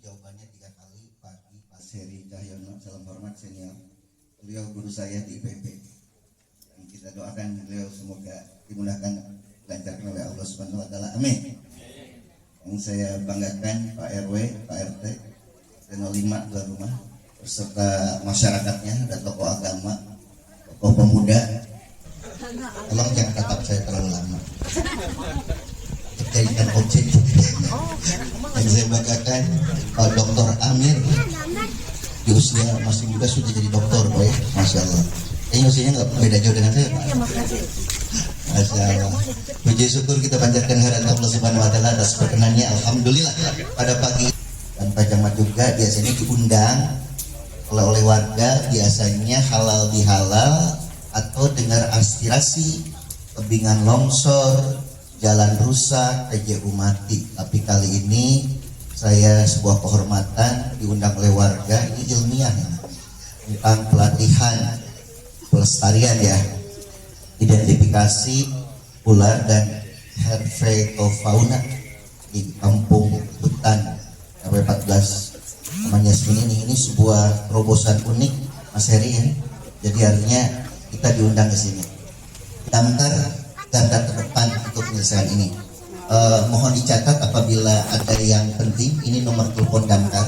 jawabannya 3 kali. Pak Heri Cahyono, salam hormat senior. Beliau guru saya di IPB. Dan kita doakan beliau semoga dimudahkan, dilancarkan oleh Allah Subhanahu wa taala. Amin. Yang saya banggakan Pak RW, Pak RT, Reno 5 tuan rumah beserta masyarakatnya, ada tokoh agama, tokoh pemuda. Tolong jangan tatap saya terlalu lama. Jadikan objek. Yang saya banggakan Pak Dr. Amir, di usia masih muda sudah jadi dokter, Pak ya, Masya Allah. Kayaknya usianya nggak beda jauh dengan saya, Pak. Masya Allah. Puji syukur kita panjatkan kehadirat Allah Subhanahu wa taala atas perkenannya. Alhamdulillah pada pagi dan Pak Camat juga biasanya diundang oleh warga, biasanya halal bihalal atau dengar aspirasi tebingan longsor, jalan rusak, TJU mati. Tapi kali ini saya sebuah kehormatan diundang oleh warga, ini ilmiah tentang pelatihan pelestarian ya, identifikasi ular dan herpetofauna di kampung hutan RW 14 namanya Yasmin ini sebuah terobosan unik Mas Heri ya. Jadi artinya kita diundang ke sini. Damkar garda terdepan untuk penyelesaian ini. Mohon dicatat apabila ada yang penting, ini nomor telepon damkar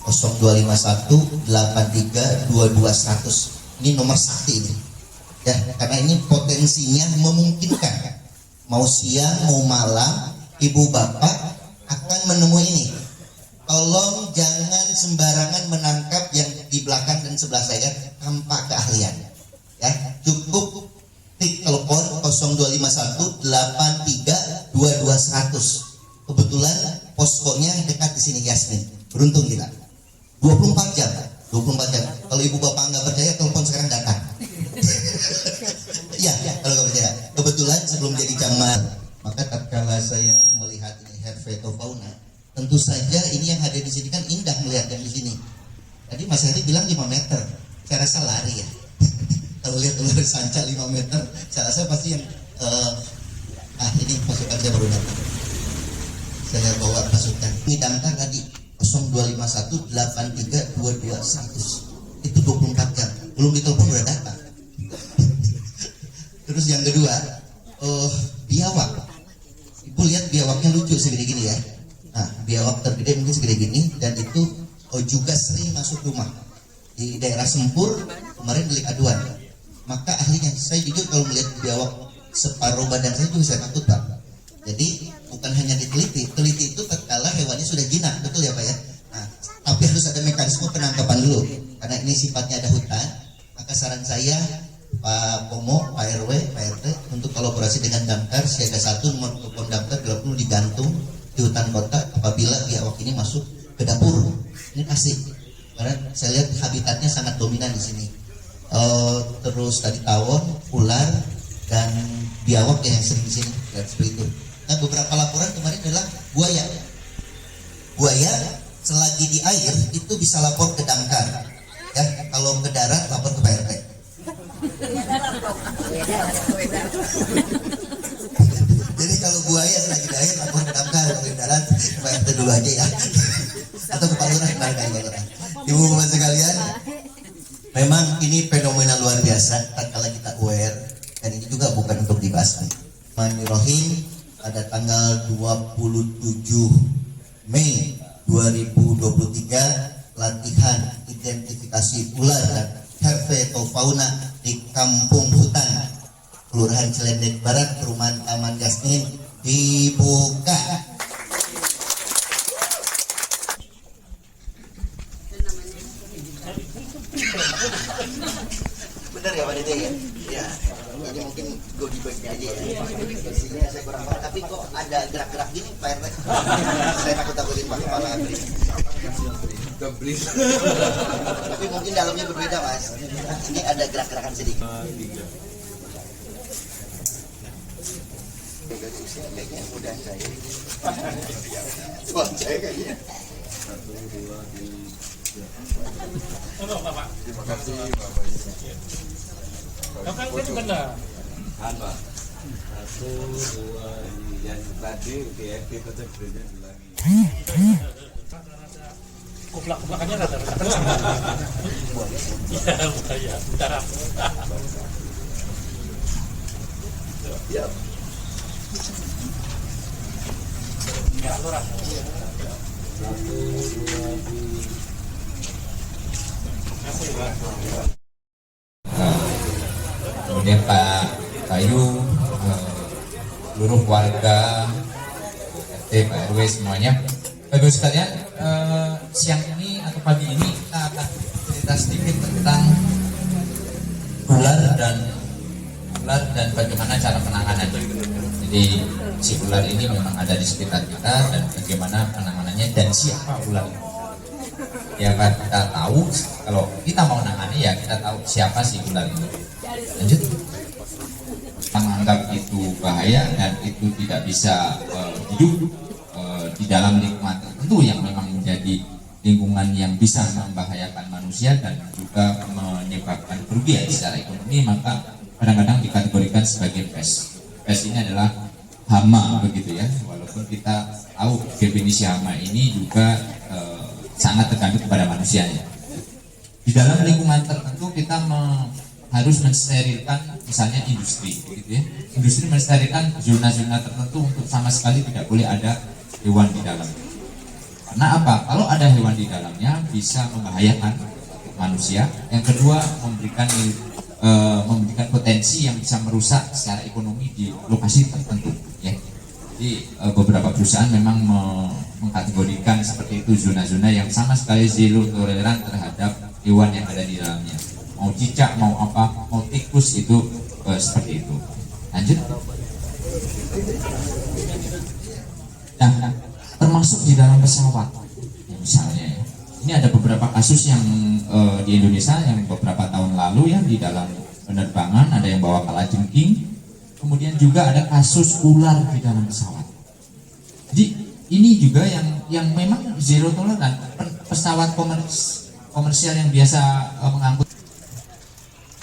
0251 83 22 100. Ini nomor sakti ini. Ya, karena ini potensinya memungkinkan mau siang mau malam ibu bapak akan menemui ini. Tolong jangan sembarangan menangkap yang di belakang dan sebelah saya tanpa keahlian. Ya, cukup telepon 0251 83 22 100. Kebetulan poskonya dekat di sini Yasmin. Beruntung kita. 24 jam. 24 jam. Kalau ibu bapak nggak percaya, telepon sekarang datang. Iya, kalau nggak percaya. Kebetulan sebelum jadi camat, maka tatkala saya melihat ini herpetofauna, tentu saja ini yang hadir di sini kan indah melihat yang di sini. Tadi Mas Heri bilang 5 meter. Saya rasa lari ya. Kalau lihat ular sanca 5 meter, saya rasa pasti yang ini pasukan saya baru datang. Saya bawa pasukan. Ini damkar tadi 0251 83 22 100. Itu 24 jam. Belum ditelepon udah datang. Terus yang kedua, biawak. Ibu lihat biawaknya lucu segede gini ya. Nah, biawak tergede mungkin segede gini dan itu juga sering masuk rumah. Di daerah Sempur kemarin delik aduan. Maka ahlinya, saya jujur kalau melihat biawak separuh badan saya juga saya takut Pak. Jadi bukan hanya diteliti, teliti itu tatkala hewannya sudah jinak, betul ya Pak ya. Nah, tapi harus ada mekanisme penangkapan dulu, karena ini sifatnya ada hutan. Maka saran saya Pak Pomo, Pak RW, Pak RT untuk kolaborasi dengan damkar siaga 1 nomor telepon damkar 20 digantung di hutan kota apabila biawak ini masuk ke dapur. Ini asik, karena saya lihat habitatnya sangat dominan di sini. Terus tadi tawon, ular dan biawak yang sering di sini dan seperti itu. Nah, beberapa laporan kemarin adalah buaya. Buaya selagi di air itu bisa lapor ke damkar. Ya, kalau ke darat lapor ke Pak RT. Jadi kalau buaya selagi di air lapor ke damkar, kalau di darat Pak RT dulu aja ya. Atau ke Pak Lurah, Ibu bapak sekalian, memang ini fenomena luar biasa tatkala kita aware, dan ini juga bukan untuk dibahas. Bismillahirrahmanirrahim. Pada tanggal 27 Mei 2023 latihan identifikasi ular dan herpetofauna di Kampung Hutan Kelurahan Celendek Barat, Perumahan Taman Yasmin dibuka. Benar ya Pak Dede ya? Ya, jadi mungkin gue dibagi aja ya. Isinya saya kurang paham, tapi kok ada gerak-gerak gini Pak RT? Saya takut-takutin Pak Kepala Abri. Tapi mungkin dalamnya berbeda Mas. Ini ada gerak-gerakan sedikit. Kayaknya mudah saya. Tuan saya kayaknya. 1, 2, 3. Terima kasih Bapak. Kan benar. Pak. 1, 2, yang tadi DFT tetap diulangi. kuplak-kuplakannya rata-rata kan sama. Iya, bahaya. Darah. Ya. Ya, lurah. Satu, dua, Aku juga. Kemudian Pak Bayu, seluruh warga RT, Pak RW semuanya. Bapak Ibu sekalian, siang ini atau pagi ini kita akan cerita sedikit tentang ular dan bagaimana cara penanganan. Jadi si ular ini memang ada di sekitar kita dan bagaimana penanganannya dan siapa ular itu. Ya kan kita tahu, kalau kita mau menangani ya kita tahu siapa si ular itu. Lanjut. Menganggap itu bahaya dan itu tidak bisa hidup di dalam lingkungan tertentu yang memang menjadi lingkungan yang bisa membahayakan manusia dan juga menyebabkan kerugian secara ekonomi, maka kadang-kadang dikategorikan sebagai pest. Pest ini adalah hama begitu ya, walaupun kita tahu definisi hama ini juga sangat tergantung kepada manusianya. Di dalam lingkungan tertentu kita harus mensterilkan misalnya industri, gitu ya. Industri mensterilkan zona-zona tertentu untuk sama sekali tidak boleh ada hewan di dalam. Karena apa? Kalau ada hewan di dalamnya bisa membahayakan manusia. Yang kedua memberikan potensi yang bisa merusak secara ekonomi di lokasi tertentu. Ya. Jadi beberapa perusahaan memang mengkategorikan seperti itu zona-zona yang sama sekali zero toleran terhadap hewan yang ada di dalamnya. Mau cicak, mau apa, mau tikus itu seperti itu. Lanjut. Nah, termasuk di dalam pesawat, ya, misalnya. Ya. Ini ada beberapa kasus yang di Indonesia yang beberapa tahun lalu ya di dalam penerbangan ada yang bawa kalajengking. Kemudian juga ada kasus ular di dalam pesawat. Jadi ini juga yang memang zero toleran. Pesawat komersial yang biasa mengangkut.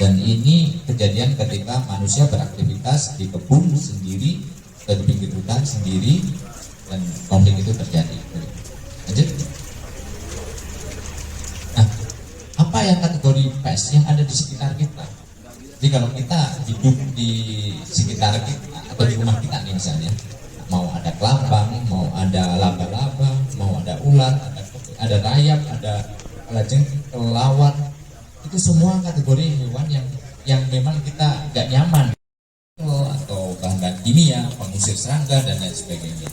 Dan ini kejadian ketika manusia beraktivitas di kebun sendiri, di pinggir hutan sendiri, dan konflik itu terjadi. Lanjut. Nah, apa yang kategori pest yang ada di sekitar kita? Jadi kalau kita hidup di sekitar kita atau di rumah kita nih misalnya, mau ada kelabang, mau ada laba-laba, mau ada ular, ada rayap, ada kalajengking, kelelawar, itu semua kategori hewan yang memang kita nggak nyaman, atau bahan kimia, pengusir serangga dan lain sebagainya.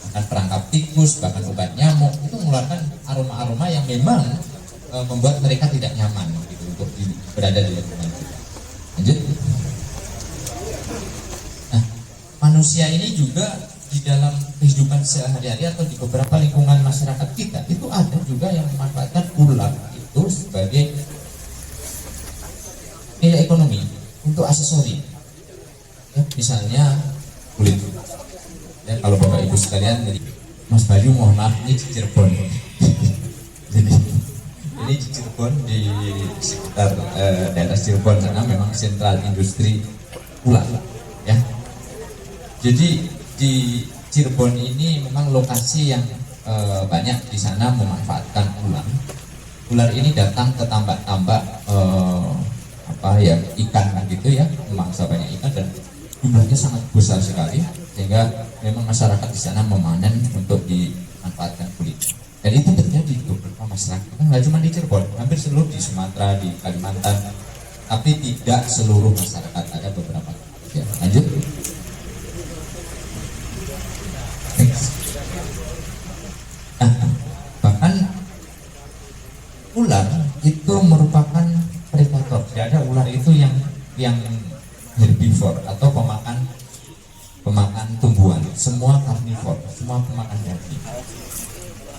Bahkan perangkap tikus, bahkan obat nyamuk itu mengeluarkan aroma-aroma yang memang membuat mereka tidak nyaman gitu, untuk berada di lingkungan kita. Lanjut. Nah, manusia ini juga di dalam kehidupan sehari-hari atau di beberapa lingkungan masyarakat kita itu ada juga yang memanfaatkan ular itu sebagai nilai ekonomi untuk aksesori. Ya, misalnya kulit. Ya, kalau Bapak Ibu sekalian, jadi Mas Bayu mohon maaf ini di Cirebon. Jadi ini di Cirebon, di sekitar daerah Cirebon sana memang sentral industri ular ya. Jadi di Cirebon ini memang lokasi yang banyak di sana memanfaatkan ular. Ular ini datang ke tambak-tambak ikan gitu ya, memangsa banyak ikan dan jumlahnya sangat besar sekali sehingga memang masyarakat di sana memanen untuk dimanfaatkan kulit. Dan itu terjadi di beberapa masyarakat, nggak cuma di Cirebon, hampir seluruh di Sumatera, di Kalimantan, tapi tidak seluruh masyarakat, ada beberapa. Ya, lanjut. Nah, bahkan ular itu merupakan predator. Tidak ada ular itu yang herbivore atau pemakan tumbuhan. Semua karnivor, semua pemakan daging.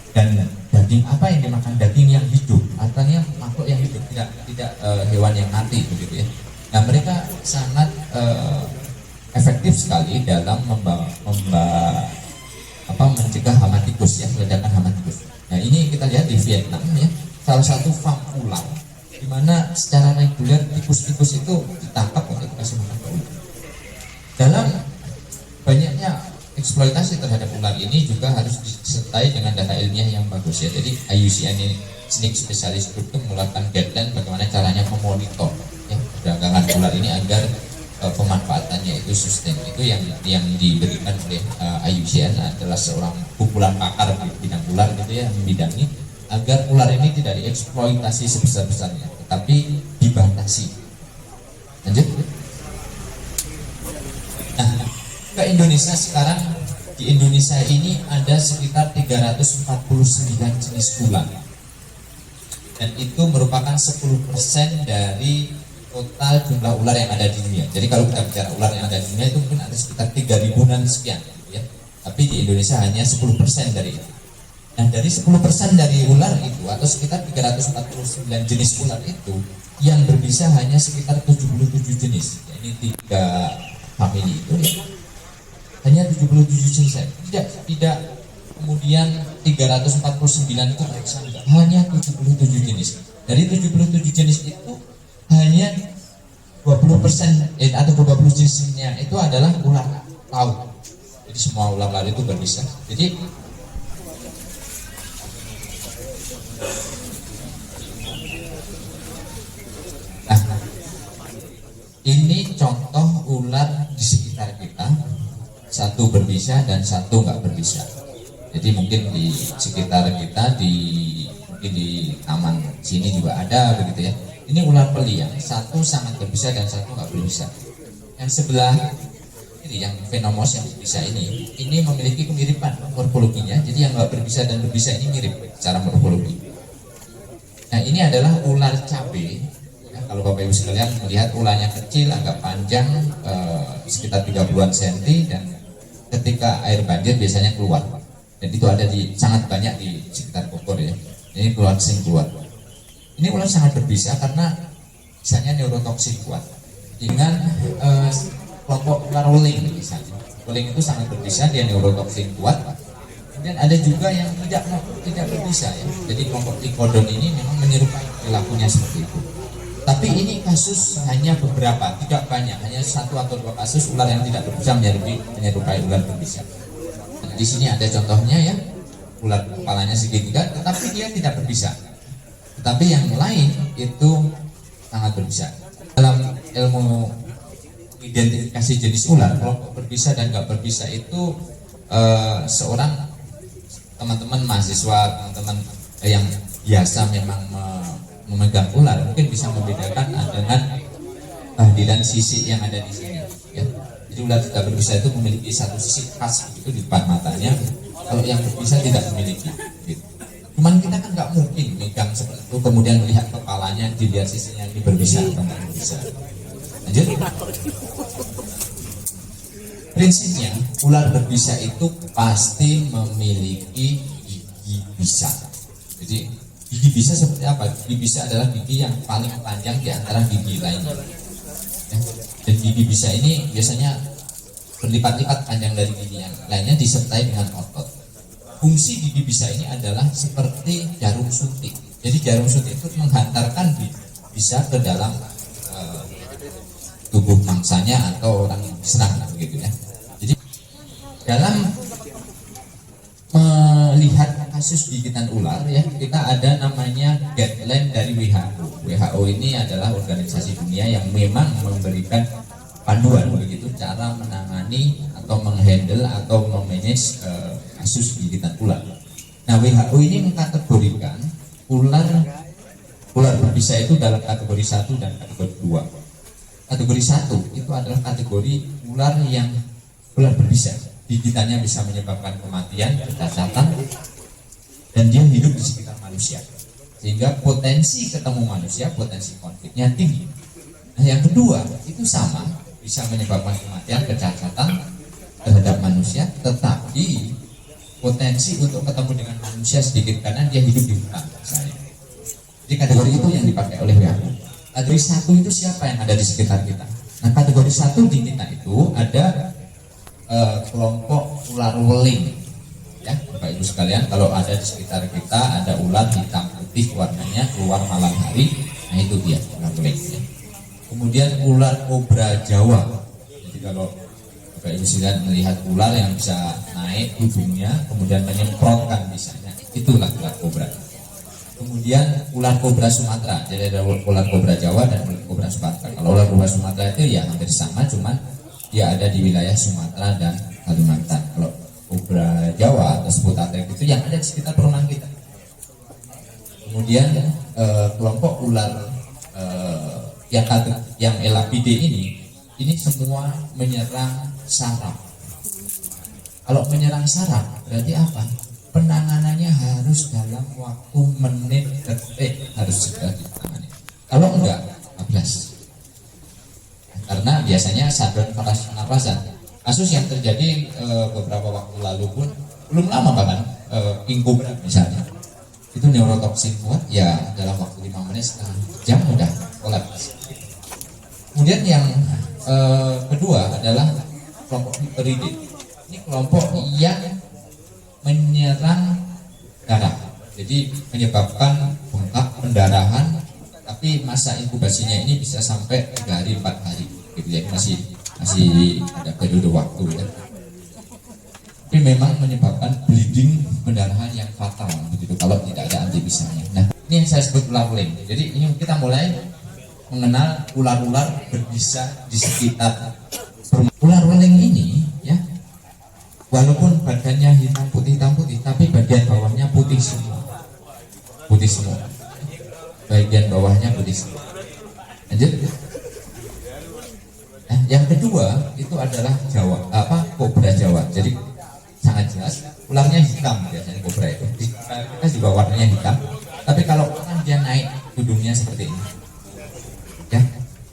Dan daging apa yang dimakan? Daging yang hidup, artinya makhluk yang hidup, tidak hewan yang mati begitu ya. Nah, mereka sangat efektif sekali dalam mencegah hama tikus ya, ledakan hama tikus. Nah, ini kita lihat di Vietnam ya, salah satu farm ular di mana secara reguler tikus-tikus itu ditangkap untuk dikasih makan ke ular. Dalam banyaknya eksploitasi terhadap ular ini juga harus disertai dengan data ilmiah yang bagus ya. Jadi IUCN ini, Snake Specialist Group, itu mengeluarkan guideline bagaimana caranya memonitor ya, perdagangan ular ini agar pemanfaatannya itu sustain. Itu yang diberikan oleh IUCN adalah seorang kumpulan pakar di bidang ular gitu ya, membidangi agar ular ini tidak dieksploitasi sebesar-besarnya, tetapi dibatasi. Lanjut. Nah, ke Indonesia sekarang, di Indonesia ini ada sekitar 349 jenis ular, dan itu merupakan 10% dari total jumlah ular yang ada di dunia. Jadi kalau kita bicara ular yang ada di dunia itu mungkin ada sekitar 3.000-an sekian ya. Tapi di Indonesia hanya 10% dari itu. Nah, dari 10% dari ular itu atau sekitar 349 jenis ular itu, yang berbisa hanya sekitar 77 jenis. Ya, ini 3 famili itu ya. Hanya 77 jenis saja. Tidak kemudian 349 itu hanya 77 jenis. Dari 77 jenis itu hanya 20% atau 20 jenisnya itu adalah ular laut. Jadi semua ular laut itu berbisa. Jadi ini contoh ular di sekitar kita, satu berbisa dan satu nggak berbisa. Jadi mungkin di sekitar kita mungkin di taman sini juga ada begitu ya. Ini ular peliang, satu sangat berbisa dan satu nggak berbisa. Yang sebelah ini yang Venomous yang berbisa ini memiliki kemiripan morfologinya. Jadi yang nggak berbisa dan berbisa ini mirip secara morfologi. Nah, ini adalah ular cabe. Ya, kalau Bapak Ibu sekalian melihat ularnya kecil, agak panjang, sekitar 30-an cm, dan ketika air banjir biasanya keluar. Dan itu ada sangat banyak di sekitar Bogor ya. Ini keluar. Ini ular sangat berbisa karena misalnya neurotoksin kuat. Dengan kelompok ular weling misalnya. Weling itu sangat berbisa, dia neurotoksin kuat. Kemudian ada juga yang tidak berbisa ya. Jadi kelompok Lycodon ini memang menyerupai perilakunya seperti itu. Tapi ini kasus hanya beberapa, tidak banyak, hanya 1 atau 2 kasus ular yang tidak berbisa menyerupai ular berbisa. Nah, di sini ada contohnya ya, ular kepalanya segitiga, tetapi dia tidak berbisa. Tetapi yang lain itu sangat berbisa. Dalam ilmu identifikasi jenis ular, kelompok berbisa dan nggak berbisa itu seorang teman-teman mahasiswa, teman-teman yang biasa memang memegang ular mungkin bisa membedakan dengan kehadiran sisik yang ada di sini. Ya. Jadi ular tidak berbisa itu memiliki satu sisik khas itu di depan matanya. Kalau yang berbisa tidak memiliki. Gitu. Cuman kita kan nggak mungkin megang seperti itu kemudian melihat kepalanya, dilihat sisinya ini berbisa atau nggak berbisa. Lanjut. Prinsipnya ular berbisa itu pasti memiliki gigi bisa. Jadi gigi bisa seperti apa? Gigi bisa adalah gigi yang paling panjang di antara gigi lainnya. Ya. Dan gigi bisa ini biasanya berlipat-lipat panjang dari gigi yang lainnya disertai dengan otot. Fungsi gigi bisa ini adalah seperti jarum suntik. Jadi jarum suntik itu menghantarkan bisa ke dalam tubuh mangsanya atau orang yang diserang begitu ya. Jadi dalam melihat kasus gigitan ular ya, kita ada namanya guideline dari WHO. WHO ini adalah organisasi dunia yang memang memberikan panduan begitu cara menangani atau menghandle atau memanage kasus gigitan ular. Nah, WHO ini mengkategorikan ular berbisa itu dalam kategori 1 dan kategori 2. Kategori 1 itu adalah kategori ular yang ular berbisa. Gigitannya bisa menyebabkan kematian, kecacatan, dan dia hidup di sekitar manusia. Sehingga potensi ketemu manusia, potensi konfliknya tinggi. Nah, yang kedua itu sama, bisa menyebabkan kematian, kecacatan terhadap manusia, tetapi potensi untuk ketemu dengan manusia sedikit karena dia hidup di hutan misalnya. Jadi kategori itu yang dipakai oleh WHO. Kategori 1 itu siapa yang ada di sekitar kita? Nah, kategori 1 di kita itu ada kelompok ular weling. Ya, Bapak Ibu sekalian, kalau ada di sekitar kita ada ular hitam putih warnanya keluar malam hari, nah itu dia ular weling. Ya. Kemudian ular kobra Jawa. Jadi kalau Bapak Ibu sekalian melihat ular yang bisa naik hidungnya kemudian menyemprotkan misalnya, itulah ular kobra. Kemudian ular kobra Sumatera, jadi ada ular kobra Jawa dan ular kobra Sumatera. Kalau ular kobra Sumatera itu ya hampir sama, cuman dia ada di wilayah Sumatera dan Kalimantan. Kalau kobra Jawa atau Sputatrix itu yang ada di sekitar perumahan kita. Kemudian kelompok ular yang Elapide ini semua menyerang saraf. Kalau menyerang saraf berarti apa? Penanganannya harus dalam waktu menit detik harus segera ditangani. Kalau enggak, bablas. Karena biasanya saluran pernapasan. Kasus yang terjadi beberapa waktu lalu pun belum lama bahkan King Cobra misalnya, itu neurotoksin kuat ya dalam waktu 5 menit setengah jam udah kolaps. Kemudian yang kedua adalah kelompok Hyperidae. Ini kelompok yang menyerang darah, jadi menyebabkan bengkak pendarahan, tapi masa inkubasinya ini bisa sampai 3 hari 4 hari, gitu ya, masih ada periode waktu ya. Tapi memang menyebabkan bleeding pendarahan yang fatal begitu kalau tidak ada antibisannya. Nah, ini yang saya sebut ular lem. Jadi ini kita mulai mengenal ular-ular berbisa di sekitar ular lem ini ya. Walaupun badannya hitam putih, tapi bagian bawahnya putih semua. Bagian bawahnya putih semua. Lanjut. Nah, yang kedua itu adalah kobra Jawa. Jadi sangat jelas ularnya hitam biasanya kobra itu. Kita juga warnanya hitam. Tapi kalau kan dia naik hidungnya seperti ini, ya,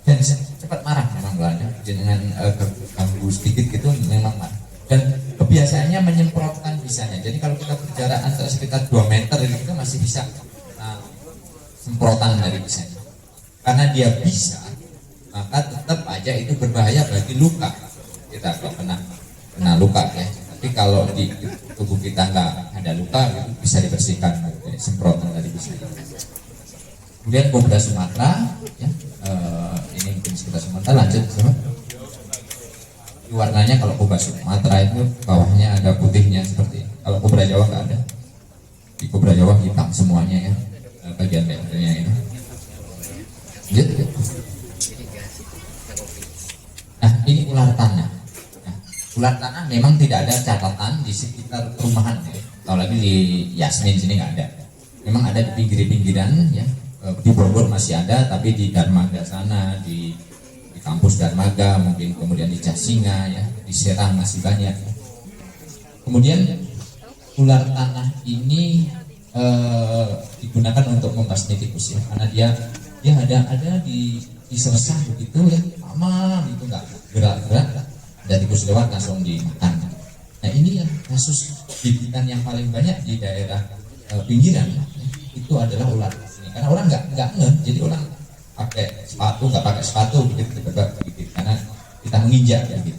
dan cepat marah memang ularnya. Dengan ganggu sedikit gitu memang marah. Dan kebiasaannya menyemprotkan bisanya. Jadi kalau kita berjarak antara sekitar 2 meter itu masih bisa semprotan dari bisanya. Karena dia bisa, maka tetap aja itu berbahaya bagi luka. Kita kalau kena luka ya. Tapi kalau di tubuh kita nggak ada luka, itu bisa dibersihkan dari semprotan dari bisanya. Kemudian kobra Sumatera, ya, ini mungkin sekitar Sumatera. Lanjut sama. Warnanya kalau kobra Sumatera itu bawahnya ada putihnya seperti ini. Kalau kobra Jawa nggak ada. Di kobra Jawa hitam semuanya ya, bagian lehernya ini. Gitu. Nah, ini ular tanah. Nah, ular tanah memang tidak ada catatan di sekitar perumahan ya. Kalau lagi di Yasmin sini nggak ada. Memang ada di pinggir-pinggiran ya. Di Bogor masih ada, tapi di Darmaga sana, di kampus Darmaga, mungkin kemudian di Jasinga ya, di Serang masih banyak. Kemudian ular tanah ini digunakan untuk membasmi tikus ya, karena dia ada di seresah begitu ya, lama itu nggak gerak-gerak, ada tikus lewat langsung dimakan. Nah ini ya kasus gigitan yang paling banyak di daerah pinggiran ya, itu adalah ular ini, karena orang nggak ngeh, jadi orang pakai sepatu begitu karena kita menginjak gitu.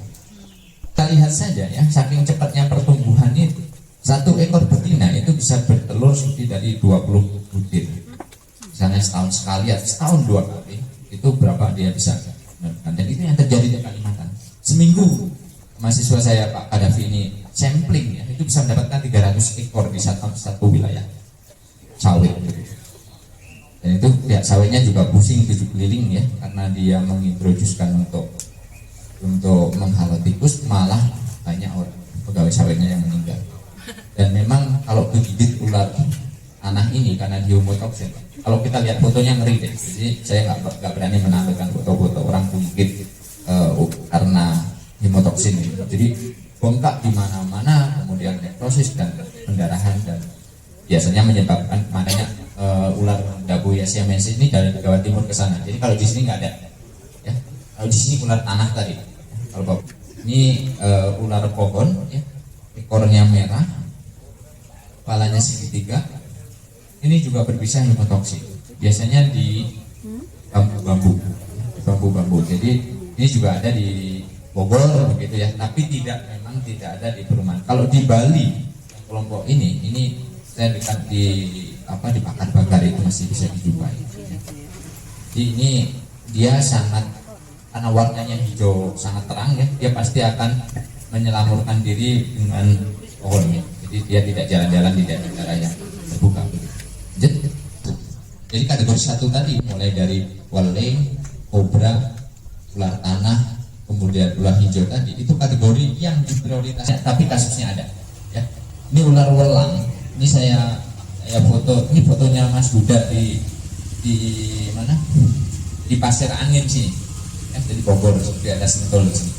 Kita lihat saja ya, saking cepatnya pertumbuhan itu, satu ekor betina itu bisa bertelur lebih dari 20 butir. Misalnya setahun sekali atau setahun 2 kali, itu berapa dia bisa. Dan itu yang terjadi di Kalimantan. Seminggu mahasiswa saya Pak Kadafi ini sampling ya, itu bisa mendapatkan 300 ekor di satu wilayah sawit gitu. Dan itu pihak sawitnya juga pusing 7 keliling ya, karena dia mengintroduksikan untuk menghalau tikus, malah banyak orang pegawai sawitnya yang meninggal. Dan memang kalau digigit ular tanah ini karena diomotoksin, kalau kita lihat fotonya ngeri deh. Jadi saya nggak berani menampilkan foto-foto orang digigit karena hemotoksin ini. Jadi bengkak di mana-mana, kemudian nekrosis dan pendarahan, dan biasanya menyebabkan makanya ular Dabuya siamensis ini dari Jawa Timur ke sana. Jadi kalau di sini nggak ada, ya. Kalau di sini ular tanah tadi. Kalau ini ular pohon, ya. Ekornya merah, kepalanya segitiga. Ini juga berbisa hemotoksin. Biasanya di bambu-bambu. Jadi ini juga ada di Bogor begitu ya. Tapi memang tidak ada di perumahan. Kalau di Bali kelompok ini saya dekat di bakar-bakar itu masih bisa dijumpai. Jadi ini dia sangat karena warnanya hijau sangat terang ya, dia pasti akan menyelamurkan diri dengan pohonnya. Jadi dia tidak jalan-jalan di daerah yang terbuka. Jadi kategori 1 tadi mulai dari weling, kobra, ular tanah, kemudian ular hijau tadi, itu kategori yang diprioritaskan, tapi kasusnya ada. Ya. Ini ular welang, ini saya foto, ini fotonya Mas Buddha di mana? Di Pasir Angin sini, ya, dari Bogor, di atas Sentul sini.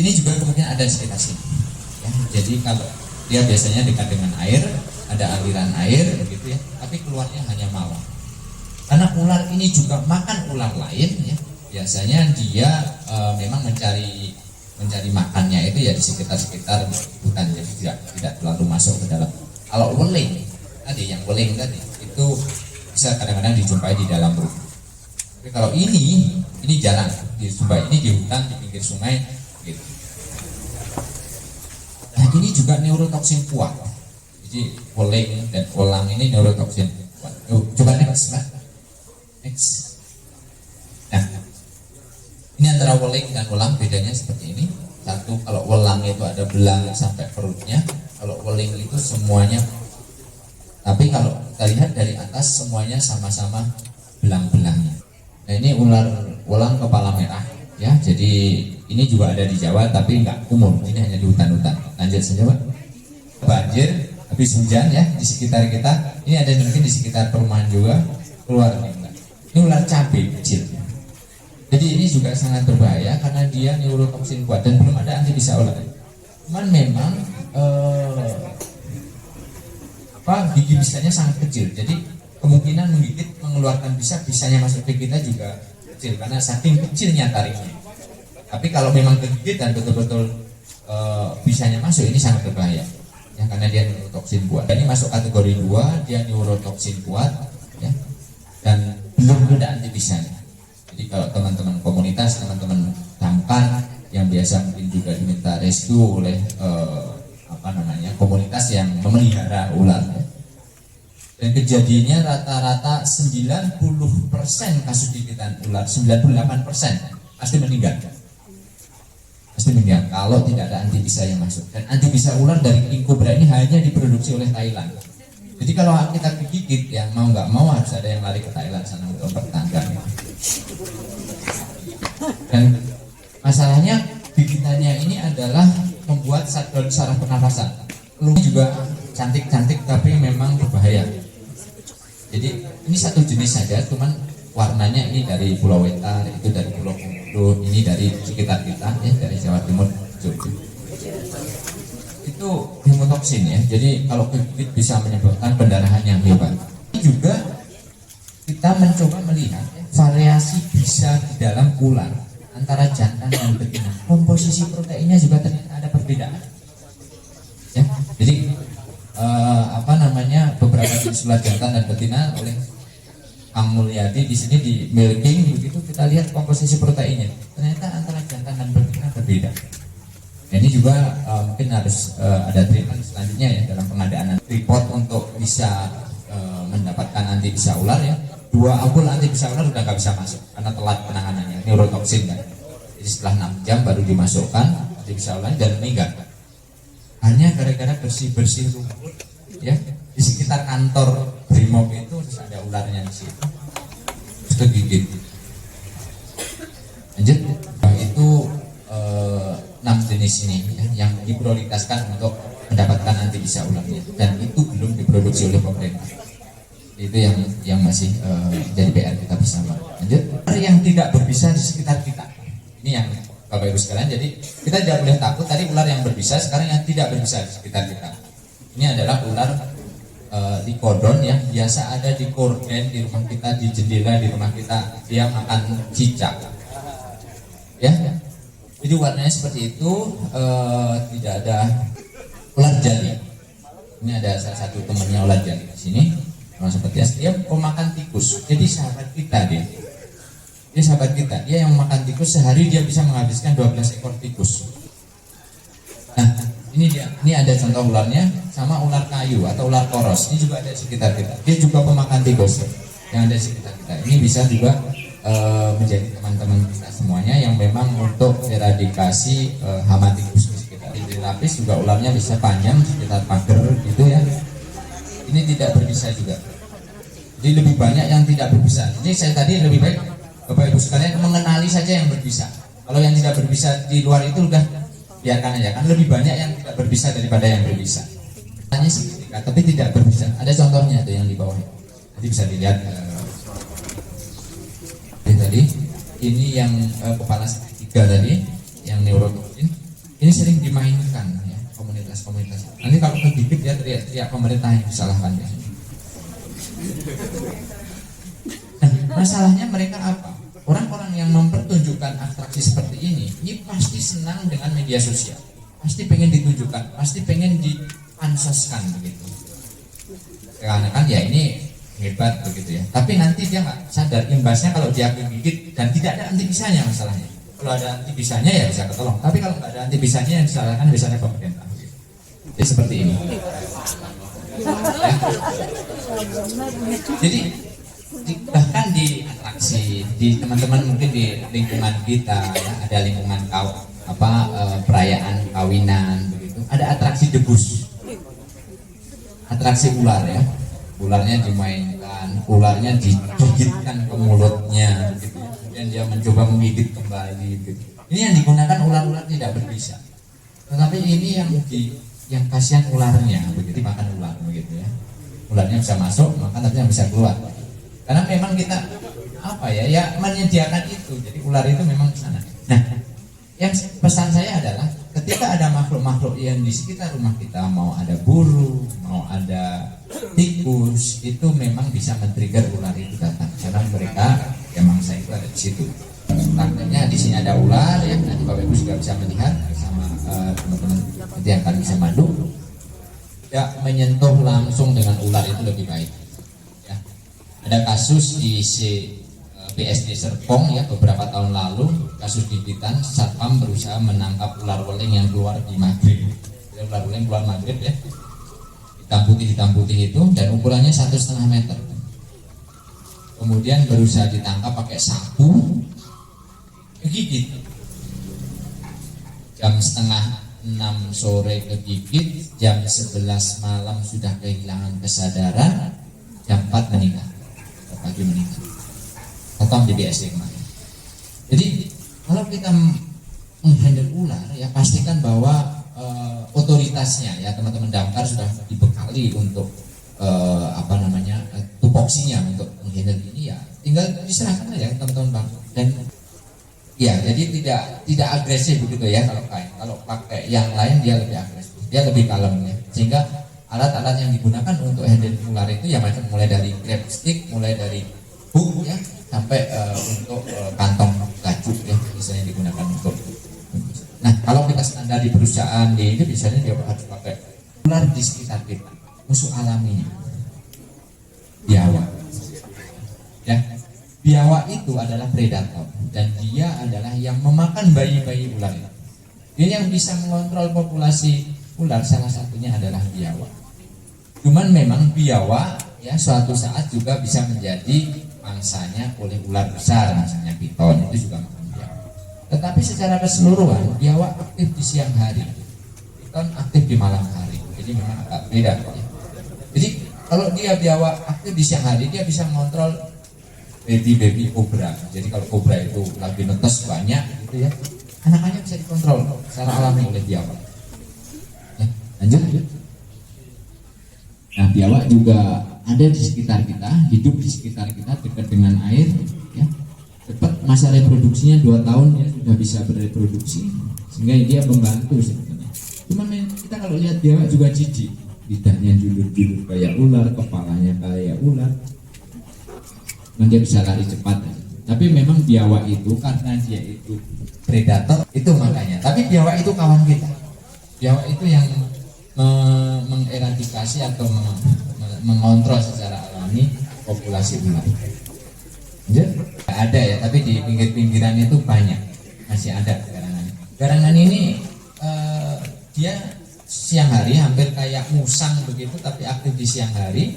Ini juga kemudian ada di sekitar sini. Ya, jadi kalau dia biasanya dekat dengan air, ada aliran air, begitu ya, tapi keluarnya hanya malam. Karena ular ini juga makan ular lain, ya, biasanya dia memang mencari makannya itu ya di sekitar hutan, jadi tidak terlalu masuk ke dalam. Kalau weling tadi, yang weling tadi itu bisa kadang-kadang dijumpai di dalam rumah. Tapi kalau ini jarang dijumpai, ini di hutan, di pinggir sungai gitu. Nah ini juga neurotoksin kuat. Jadi weling dan elang ini neurotoksin kuat. Coba next, Mbak. Next. Nah, ini antara weling dan elang bedanya seperti ini. Satu, kalau welang itu ada belang sampai perutnya, kalau weling itu semuanya. Tapi kalau kita lihat dari atas semuanya sama-sama belang-belangnya. Nah ini ular welang kepala merah, ya. Jadi ini juga ada di Jawa, tapi nggak umum. Ini hanya di hutan-hutan. Lanjut saja, Pak. Banjir, habis hujan ya di sekitar kita. Ini ada mungkin di sekitar perumahan juga keluar nih. Ini ular cabai kecil. Jadi ini juga sangat berbahaya karena dia neurotoksin kuat dan belum ada antibisa ular. Cuman memang gigi bisanya sangat kecil. Jadi kemungkinan menggigit mengeluarkan bisanya masuk ke kita juga kecil karena saking kecilnya tariknya. Tapi kalau memang kegigit dan betul-betul bisanya masuk, ini sangat berbahaya. Ya, karena dia neurotoksin kuat. Ini masuk kategori 2, dia neurotoksin kuat, ya, dan belum ada antibisanya. Jadi kalau teman-teman komunitas, teman-teman damkar yang biasa mungkin juga diminta rescue oleh komunitas yang memelihara ular, ya. Dan kejadiannya rata-rata 90% kasus gigitan ular, 98% pasti meninggal. Pasti meninggal kalau tidak ada antibisa yang masuk. Dan antibisa ular dari king cobra ini hanya diproduksi oleh Thailand. Jadi kalau kita digigit, yang mau nggak mau harus ada yang lari ke Thailand sana untuk bertangga. Dan masalahnya gigitannya ini adalah membuat shutdown saraf pernafasan. Lu juga cantik-cantik tapi memang berbahaya. Jadi ini satu jenis saja, cuman warnanya ini dari Pulau Wetar, itu dari Pulau Komodo, ini dari sekitar kita, ya, dari Jawa Timur, Jogja. Itu hemotoksin, ya. Jadi kalau kegigit bisa menyebabkan pendarahan yang hebat. Ini juga kita mencoba melihat, ya, variasi bisa di dalam ular antara jantan dan betina. Komposisi proteinnya juga ternyata ada perbedaan. Ya, jadi beberapa jenis ular jantan dan betina oleh Kang Mulyadi di sini di milking, begitu kita lihat komposisi proteinnya. Ternyata antara jantan dan betina berbeda. Ini juga mungkin harus ada treatment selanjutnya ya dalam pengadaan tripod untuk bisa mendapatkan antibisa ular ya. 2 ampul antibisa ular sudah nggak bisa masuk karena telat penanganannya, neurotoksin kan. Jadi setelah 6 jam baru dimasukkan antibisa ular dan meninggal. Hanya gara-gara bersih-bersih rumput ya di sekitar kantor Brimob itu terus ada ularnya di situ. Terus kegigit. Lanjut, itu 6 jenis ini ya, yang diprioritaskan untuk mendapatkan antibisa ularnya dan itu belum diproduksi oleh pemerintah. Itu yang masih jadi PR kita bersama. Lanjut, yang tidak berbisa di sekitar kita. Ini yang Bapak Ibu sekalian, jadi kita tidak boleh takut. Tadi ular yang berbisa, sekarang yang tidak berbisa di sekitar kita. Ini adalah ular Lycodon yang biasa ada di korden di rumah kita, di jendela di rumah kita. Dia makan cicak. Ya, jadi warnanya seperti itu. Tidak ada ular jali. Ini ada salah satu temannya ular jali di sini. Seperti dia pemakan tikus. Jadi sahabat kita dia. Dia sahabat kita. Dia yang makan tikus, sehari dia bisa menghabiskan 12 ekor tikus. Nah, ini dia. Ini ada contoh ularnya sama ular kayu atau ular koros. Ini juga ada di sekitar kita. Dia juga pemakan tikus yang ada di sekitar kita. Ini bisa juga menjadi teman-teman kita semuanya yang memang untuk eradikasi hama tikus di sekitar. Di lapis juga ularnya bisa panjang sekitar pagar gitu ya. Ini tidak berbisa juga. Jadi lebih banyak yang tidak berbisa. Jadi saya tadi lebih baik Bapak Ibu sekalian mengenali saja yang berbisa. Kalau yang tidak berbisa di luar itu udah biarkan aja, kan lebih banyak yang tidak berbisa daripada yang berbisa. Hanya seketika, tapi tidak berbisa. Ada contohnya tuh yang di bawah. Nanti bisa dilihat. Tadi ini yang kepala segitiga tadi, yang neurotoxin. Ini sering dimainkan ya, komunitas-komunitas. Nanti kalau kegigit dia teriak-teriak pemerintah yang disalahkan ya. Nah, masalahnya mereka apa? Orang-orang yang mempertunjukkan atraksi seperti ini pasti senang dengan media sosial, pasti pengen ditunjukkan, pasti pengen dipansoskan begitu. Karena kan ya ini hebat begitu ya. Tapi nanti dia nggak sadar imbasnya kalau dia gigit dan tidak ada antibisanya masalahnya. Kalau ada antibisanya ya bisa ketolong. Tapi kalau nggak ada antibisanya yang disalahkan biasanya pemerintah. Jadi seperti ini. Ya. Jadi bahkan di atraksi di teman-teman mungkin di lingkungan kita ya, ada lingkungan perayaan kawinan begitu, ada atraksi debus, atraksi ular ya, ularnya dimainkan, ularnya digigitkan ke mulutnya begitu, kemudian dia mencoba menggigit kembali begitu. Ini yang digunakan ular-ular tidak berbisa, tetapi ini yang kasihan ularnya begitu, makan ular begitu ya, ularnya bisa masuk makan tapi yang bisa keluar. Karena memang kita menyediakan itu, jadi ular itu memang di sana. Nah, yang pesan saya adalah ketika ada makhluk-makhluk yang di sekitar rumah kita, mau ada burung, mau ada tikus, itu memang bisa men-trigger ular itu datang. Karena mereka yang mangsa itu ada di situ. Tandanya di sini ada ular, ya nanti Bapak Ibu juga bisa melihat bersama teman-teman nanti yang akan bisa mandu. Ya, menyentuh langsung dengan ular itu lebih baik. Ada kasus di BSD Serpong ya beberapa tahun lalu, kasus gigitan, satpam berusaha menangkap ular weling yang keluar di maghrib. Ular weling keluar maghrib ya, hitam putih itu, dan ukurannya 1,5 meter. Kemudian berusaha ditangkap pakai sapu, kegigit. Jam 5:30 sore kegigit, jam 11 malam sudah kehilangan kesadaran, jam 4 meninggal. Pagi meninggal, potong di BSD kemarin. Jadi kalau kita menghandle ular ya pastikan bahwa otoritasnya ya teman-teman damkar sudah dibekali untuk tupoksinya untuk menghandle ini ya tinggal diserahkan aja teman-teman bang. Dan ya jadi tidak agresif begitu ya kalau pakai yang lain dia lebih agresif, dia lebih kalem ya, sehingga alat-alat yang digunakan untuk handle ular itu ya macam mulai dari grab stick, mulai dari hook ya sampai untuk kantong gacu ya biasanya digunakan untuk. Nah kalau kita standar di perusahaan di itu biasanya dia harus pakai ular di sekitar kita, musuh alaminya biawak. Ya biawak itu adalah predator dan dia adalah yang memakan bayi-bayi ular. Dia yang bisa mengontrol populasi ular salah satunya adalah biawak. Cuman memang biawak ya suatu saat juga bisa menjadi mangsanya oleh ular besar, misalnya piton itu juga makan biawak. Tetapi secara keseluruhan biawak aktif di siang hari, piton aktif di malam hari. Jadi memang agak beda. Ya. Jadi kalau dia biawak aktif di siang hari, dia bisa mengontrol baby kobra. Jadi kalau kobra itu lagi netes banyak gitu ya, anak-anaknya bisa dikontrol secara alami oleh biawak. Ya, lanjut. Nah, biawak juga ada di sekitar kita, hidup di sekitar kita, dekat dengan air, ya. Cepat masa reproduksinya 2 tahun dia sudah bisa bereproduksi, sehingga dia membantu sebetulnya. Cuman kita kalau lihat biawak juga jijik, lidahnya julur-julur kayak ular, kepalanya kayak ular, dan dia bisa lari cepat. Tapi memang biawak itu karena dia itu predator, itu makanya. Tapi biawak itu kawan kita. Biawak itu yang mengeradikasi atau mengontrol secara alami populasi ular. Ada ya, tapi di pinggir-pinggiran itu banyak masih ada garangan. Garangan ini dia siang hari hampir kayak musang begitu, tapi aktif di siang hari,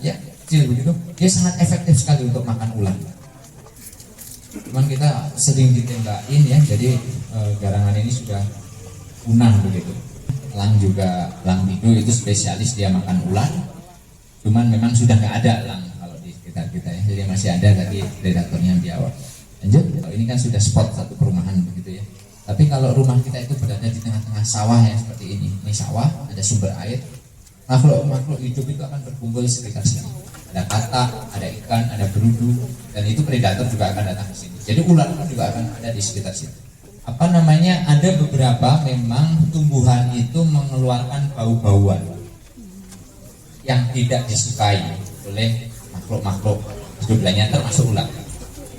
ya kecil begitu. Dia sangat efektif sekali untuk makan ular. cuman kita sering ditembakin ya, jadi garangan ini sudah punah begitu. Elang juga, elang bidu itu spesialis dia makan ular, cuman memang sudah nggak ada elang kalau di sekitar kita ya, jadi masih ada tadi predatornya biawak. Lanjut, ini kan sudah spot satu perumahan begitu ya. Tapi kalau rumah kita itu berada di tengah-tengah sawah yang seperti ini sawah, ada sumber air, makhluk hidup itu akan berkumpul di sekitar sini. Ada katak, ada ikan, ada berudu, dan itu predator juga akan datang ke sini. Jadi ular juga akan ada di sekitar sini. Ada beberapa memang tumbuhan itu mengeluarkan bau-bauan yang tidak disukai oleh makhluk-makhluk hidup lainnya termasuk ular.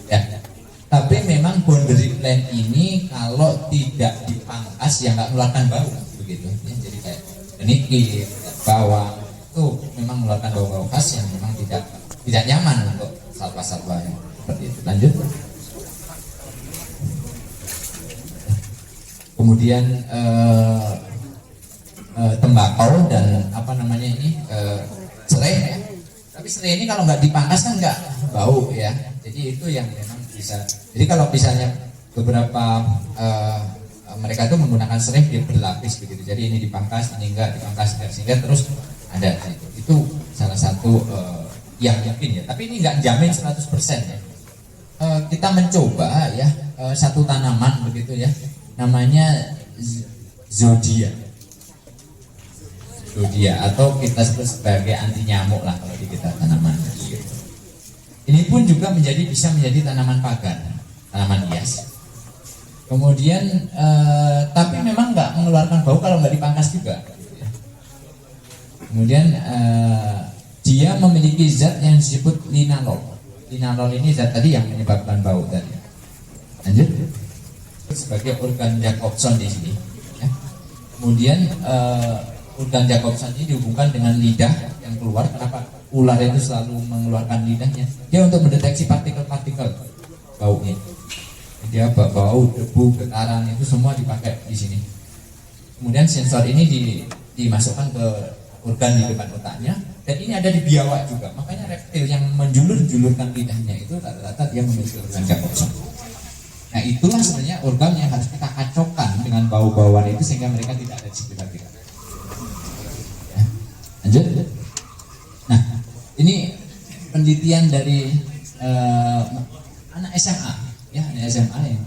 Ya. Tapi memang boundary plant ini kalau tidak dipangkas ya nggak mengeluarkan bau begitu. Ya, jadi kayak kenikir, bawang itu memang mengeluarkan bau-bau khas yang memang tidak nyaman untuk satwa-satwa seperti itu. Lanjut. Kemudian tembakau dan serai ya. Tapi serai ini kalau nggak dipangkas kan nggak bau ya. Jadi itu yang memang bisa. Jadi kalau misalnya beberapa mereka itu menggunakan serai dia berlapis begitu. Jadi ini dipangkas, ini enggak dipangkas, sehingga terus ada gitu. Itu salah satu yang yakin ya. Tapi ini nggak jamin 100% ya. Kita mencoba ya satu tanaman begitu ya. Namanya zodia atau kita sebut sebagai anti nyamuk lah kalau di kita tanaman. Ini pun juga bisa menjadi tanaman pagar, tanaman hias. Kemudian tapi memang nggak mengeluarkan bau kalau nggak dipangkas juga. Kemudian dia memiliki zat yang disebut linalol. Linalol ini zat tadi yang menyebabkan bau tadi. Lanjut. Sebagai organ Jacobson di sini. Ya. Kemudian organ Jacobson ini dihubungkan dengan lidah yang keluar. Kenapa ular itu selalu mengeluarkan lidahnya? Dia untuk mendeteksi partikel-partikel baunya. Dia bau, debu, getaran itu semua dipakai di sini. Kemudian sensor ini dimasukkan ke organ di depan otaknya, dan ini ada di biawak juga. Makanya reptil yang menjulur-julurkan lidahnya itu rata-rata dia memiliki organ Jacobson. Nah itulah sebenarnya organ yang harus kita kacaukan dengan bau-bauan itu sehingga mereka tidak ada di sekitar kita. Ya. Lanjut. Nah ini penelitian dari anak SMA, ya anak SMA yang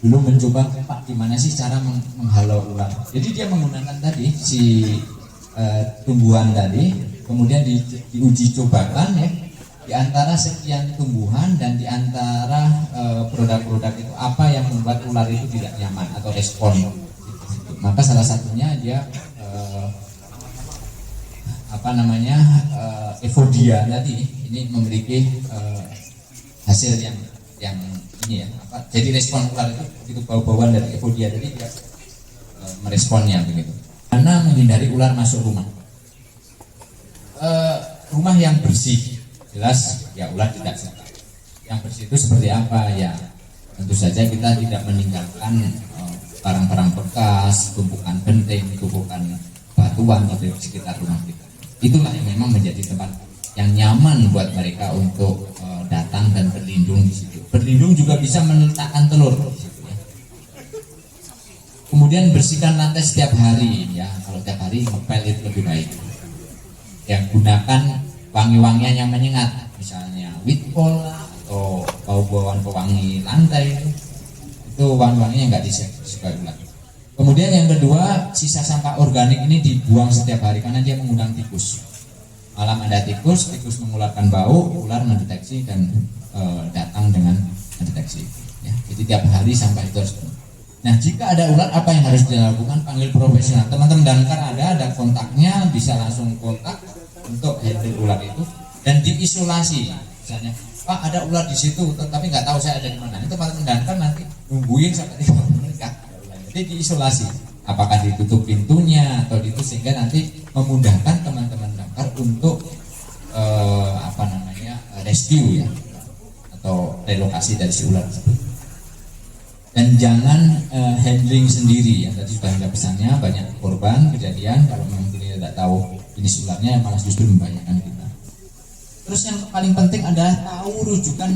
dulu mencoba Pak gimana sih cara menghalau ular. Jadi dia menggunakan tadi si tumbuhan tadi, kemudian diuji cobakan ya. Di antara sekian tumbuhan dan di antara produk-produk itu apa yang membuat ular itu tidak nyaman atau respon gitu. Maka salah satunya dia Evodia tadi ini memiliki hasil yang ini ya jadi respon ular itu begitu bau-bauan dari Evodia tadi dia meresponnya begitu. Karena menghindari ular masuk rumah yang bersih. Jelas ya ular tidak suka. Yang bersih itu seperti apa ya? Tentu saja kita tidak meninggalkan barang-barang bekas, tumpukan genting, tumpukan batuan di sekitar rumah kita. Itulah yang memang menjadi tempat yang nyaman buat mereka untuk datang dan berlindung di situ. Berlindung juga bisa meletakkan telur di situ ya. Kemudian bersihkan lantai setiap hari ya. Kalau setiap hari ngepel itu lebih baik. Yang gunakan wangi-wangian yang menyengat, misalnya witpol atau bau-bauan pewangi lantai itu wangi-wangian yang nggak disukai ular. Kemudian yang kedua, sisa sampah organik ini dibuang setiap hari karena dia mengundang tikus. Malam ada tikus mengeluarkan bau, ular mendeteksi dan datang dengan mendeteksi. Ya, jadi tiap hari sampah itu harus. Nah, jika ada ular apa yang harus dilakukan? Panggil profesional. Teman-teman damkar ada kontaknya, bisa langsung kontak untuk handle ular itu dan diisolasi. Misalnya, Pak ada ular di situ, tapi nggak tahu saya ada di mana. Itu Pak damkar nanti nungguin sampai 30 menit kan. Jadi diisolasi. Apakah ditutup pintunya atau itu sehingga nanti memudahkan teman-teman damkar untuk rescue ya atau relokasi dari si ular tersebut. Dan jangan handling sendiri ya. Tadi sudah ada pesannya, banyak korban kejadian kalau memang kita tidak tahu jenis ularnya malah justru membahayakan kita. Terus yang paling penting adalah tahu rujukan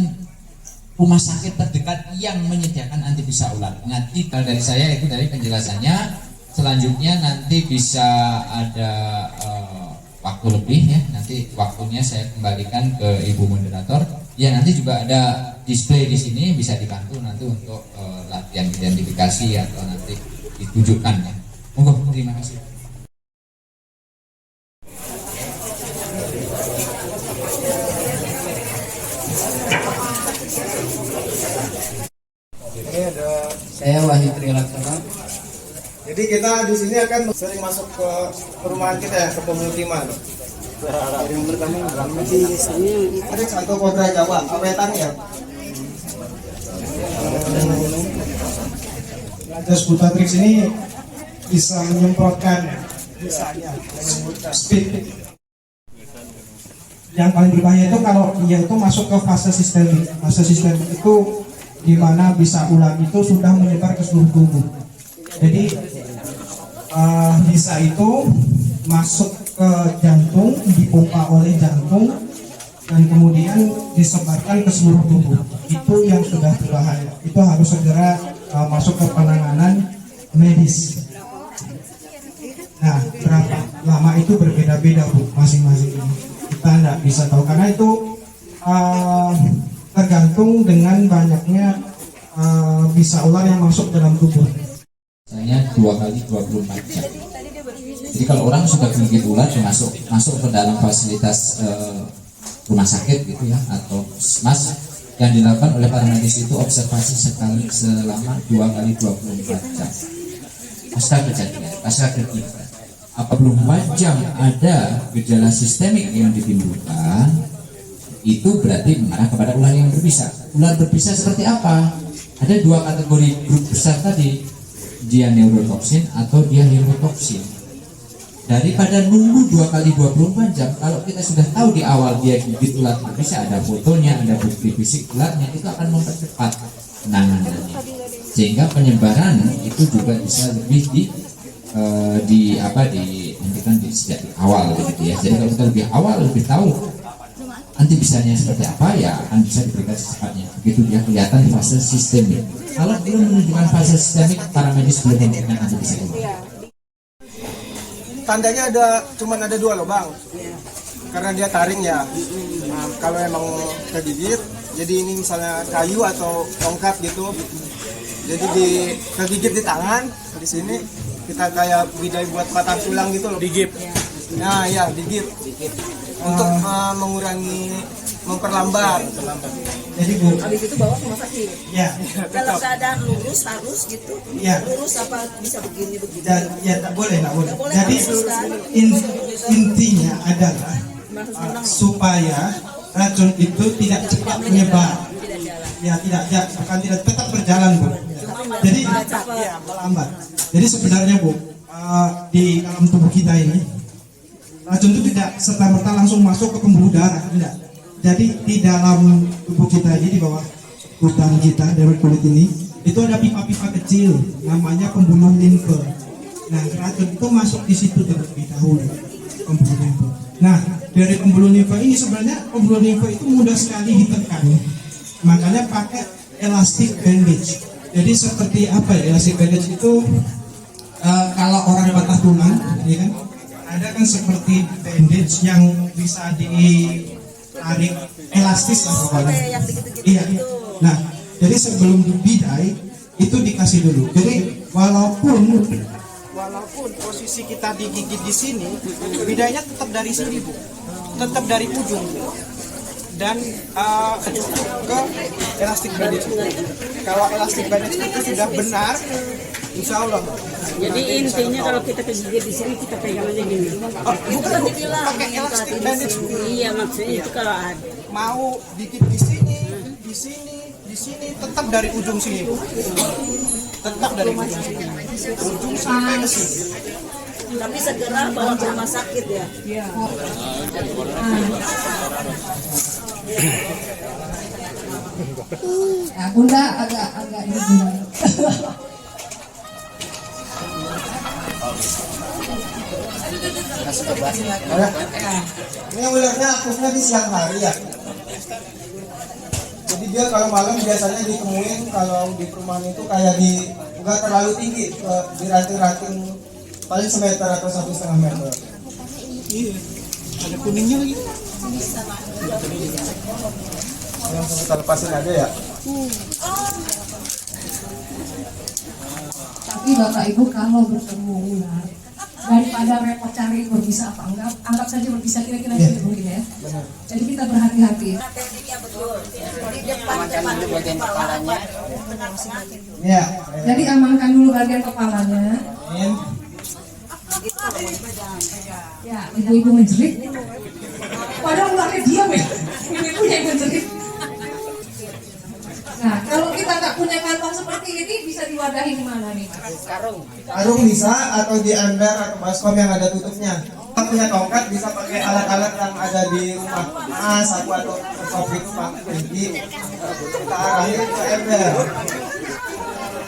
rumah sakit terdekat yang menyediakan antibisa ular. Nanti kalau dari saya itu dari penjelasannya. Selanjutnya nanti bisa ada waktu lebih ya. Nanti waktunya saya kembalikan ke Ibu moderator. Ya nanti juga ada display di sini bisa dibantu nanti untuk latihan identifikasi atau nanti ditunjukkan ya. Monggo, terima kasih. Ini ada Saya Wahyu Trilaksana. jadi kita di sini akan sering masuk ke perumahan kita ya, ke pemukiman. Yang pertama di sini ada satu kobra Jawa, awetan ya. Najas Butatrix ini bisa menyemprotkan misalnya speed. Yang paling berbahaya itu kalau dia itu masuk ke fase sistemik. Fase sistemik itu di mana bisa ular itu sudah menyebar ke seluruh tubuh. Jadi bisa itu masuk ke jantung, dipompa oleh jantung, dan kemudian disebarkan ke seluruh tubuh. Itu yang sudah berbahaya. Itu harus segera masuk ke penanganan medis. Nah, berapa lama itu berbeda-beda Bu, masing-masing ini. Kita tidak bisa tahu karena itu tergantung dengan banyaknya bisa ular yang masuk dalam tubuh. Saya 2 kali 24 jam. Jadi kalau orang sudah gigit ular masuk ke dalam fasilitas rumah sakit gitu ya atau puskesmas, yang dilakukan oleh para medis itu observasi sekali selama 2 kali 24 jam. Pasca kejadian, pasca kejadian. Apabila wajah ada gejala sistemik yang ditimbulkan, itu berarti mengarah kepada ular yang berbisa. Ular berbisa seperti apa? Ada 2 kategori grup besar tadi. Dia neurotoksin atau dia hemotoksin. Daripada nunggu 2 kali 24 jam, kalau kita sudah tahu di awal dia gigit ular berbisa, ada fotonya, ada bukti fisik ularnya, itu akan mempercepat penanganannya. Sehingga penyebaran itu juga bisa lebih dihentikan sejak awal gitu ya. Jadi kalau kita lebih awal lebih tahu antibisanya seperti apa, ya akan bisa diberikan secepatnya. Begitu dia kelihatan di fase sistemik. Kalau belum menunjukkan fase sistemik, para medis belum memberikan antibisa itu. Tandanya cuman ada 2 loh Bang. Karena dia taring ya. Nah, kalau emang kegigit, jadi ini misalnya kayu atau tongkat gitu. Jadi kegigit di tangan, di sini kita kayak bidai buat patah tulang gitu loh. Digip. Nah ya digip. Untuk mengurangi, memperlambat. Jadi Bu. Habis itu bawa ke rumah sakit. Ya. Kalau keadaan lurus harus gitu. Ya. Lurus apa bisa begini. Ya tak boleh. boleh, Jadi harus, kan? intinya adalah supaya racun itu tidak cepat menyebar. Tidak jalan. Ya tidak tetap berjalan Bu. Jadi ya, melambat. Jadi sebenarnya Bu, di dalam tubuh kita ini racun itu tidak serta-merta langsung masuk ke pembuluh darah, tidak. Jadi di dalam tubuh kita ini, di bawah kutan kita dari kulit ini, itu ada pipa-pipa kecil, namanya pembuluh limfe. Nah, racun itu masuk di situ terlebih dahulu, pembuluh limfe. Nah, dari pembuluh limfe ini sebenarnya pembuluh limfe itu mudah sekali ditekan. Makanya pakai elastic bandage. Jadi seperti apa ya elastic bandage itu? Kalau orang patah tulang, ya kan? Ada kan seperti bandage yang bisa ditarik elastis lah pokoknya. Iya. Nah, jadi sebelum dibidai itu dikasih dulu. Jadi walaupun posisi kita digigit di sini, bidainya tetap dari sini Bu, tetap dari ujung dan ke elastic bandage. Kalau elastic bandage itu sudah benar, insya Allah. Jadi intinya kalau kita kegigit di sini kita pegang aja gini. Bukan pakai elastic bandage. Iya maksudnya itu kalau ada. Mau dikit di sini, tetap dari ujung sini. Tetap dari ujung sini. Ujung sampai ke sini. Tapi segera bawa ke rumah sakit ya. Iya. Nah, Bunda agak ini. Ini ularnya akusnya di siang hari ya. Jadi dia kalau malam biasanya ditemuin kalau di perumahan itu kayak di nggak terlalu tinggi, di ranting-ranting paling semeter atau 1,5 meter. Iya. Ada kuningnya lagi. Langsung kita lepasin aja ya. Tapi Bapak Ibu kalau bertemu ular, daripada repot cari berbisa apa enggak, anggap saja berbisa kira-kira gitu mungkin ya. Jadi kita berhati-hati. Iya. Jadi amankan dulu bagian kepalanya. Ini Ya, ibu-ibu menjerit. Padahal ularnya diam ya. Ibu-ibu yang menjerit. Nah, kalau kita nggak punya kantong seperti ini, bisa diwadahi di mana nih, Mas? karung bisa atau di ember atau baskom yang ada tutupnya. Kita punya tongkat bisa pakai alat-alat yang ada di rumah. Sapu atau sop itu pakai kunci. Kita arahin ke ember.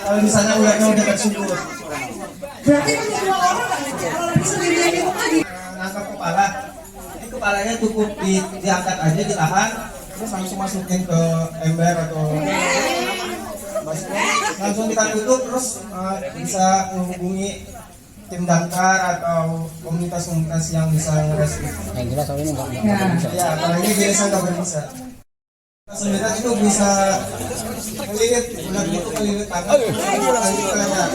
Kalau misalnya ularnya udah tersungkur, Berarti kan dua orang kan? Kalau lagi sendirian di rumah di nangkap kepala. Jadi kepalanya cukup diangkat aja, ditahan, terus langsung masukin ke ember atau baskom. Langsung kita tutup, terus bisa menghubungi tim damkar atau komunitas-komunitas yang bisa ngerescue. Ya, kalau ini biasa nggak bisa. Sebenarnya itu bisa ngelilit, ular itu ngelilit tangan, ngelilit leher.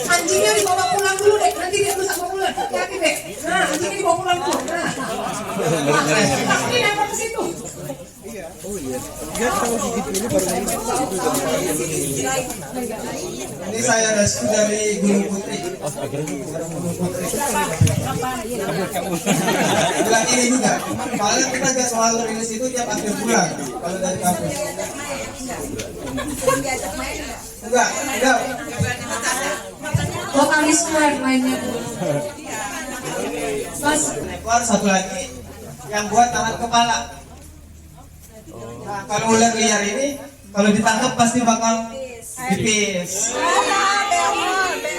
anjingnya dibawa pulang dulu deh, nanti dia rusak sama ular. Hati-hati deh. Nah, anjingnya dibawa pulang dulu. Nah, ini dapat ke situ. Ini saya rescue dari Gunung Putri. Bulan ini juga. Soalnya kita nggak selalu rilis itu tiap akhir bulan. Kalau dari kampus. Enggak. Vokalis keluar mainnya. Mas, Ekor satu lagi yang buat tahan kepala. Nah, kalau ular liar ini kalau ditangkap pasti bakal pipis.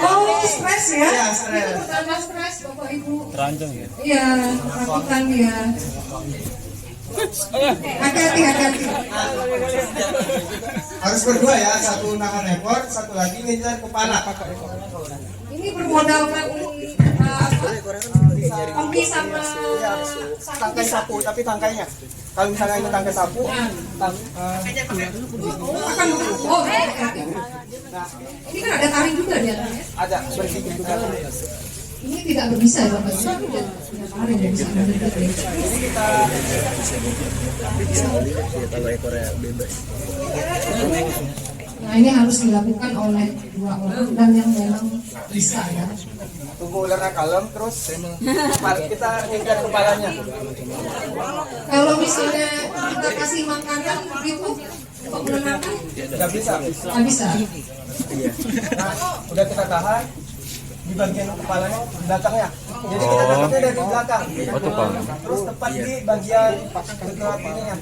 oh stres ya? Iya, stres. Itu pertanda stres, Bapak Ibu. Terancam ya. Iya, lakukan dia. Hati-hati. Harus berdua ya, satu nahan ekor, satu lagi ngejar kepala. Ini bermodalkan Kompi sama Tangkai sapu, tapi tangkainya. Kalau misalnya ini tangkai sapu, akan hati-hati. Ini kan ada taring juga di atasnya. ada bersih juga. Ini tidak berbisa ya Bapak Ibu. Tidak taring yang bisa mendekat ya. Nah ini harus dilakukan oleh dua orang dan yang memang bisa ya. Tunggu ularnya kalem, terus kita ngejar kepalanya. Kalau misalnya kita kasih makanan itu untuk menenangkan, Nggak bisa. nggak bisa. Nah, udah kita tahan di bagian kepalanya, belakangnya. Jadi kita tangkapnya dari belakang. Terus tepat di bagian dekat ininya,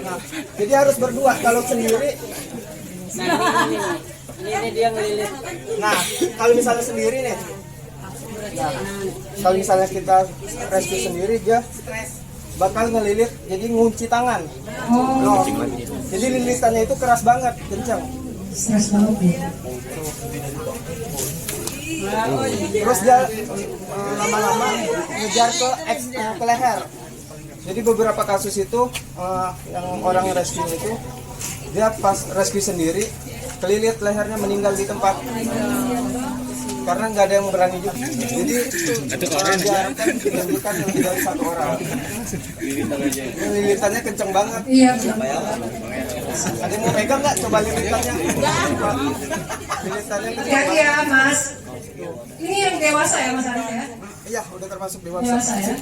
Nah, jadi harus berdua. Kalau sendiri, Ini dia ngelilit. nah kalau misalnya sendiri nih, nah, kalau misalnya kita rescue sendiri dia bakal ngelilit, jadi ngunci tangan. Oh, Jadi lilitannya itu keras banget, kencang. stres banget ya. Terus dia lama-lama ngejar ke leher. Jadi beberapa kasus itu yang orang rescue itu dia pas rescue sendiri kelilit lehernya, meninggal di tempat karena nggak ada yang berani juga. Jadi diharapkan dilanjutkan lebih dari satu orang. Lilitannya kenceng banget. Iya benar. Ada yang mau pegang nggak? Coba lilitannya. Lilitannya kenceng Ya banget. iya Mas. Ini yang dewasa ya Mas Arif ya? Iya, udah termasuk dewasa. Dewasa ya.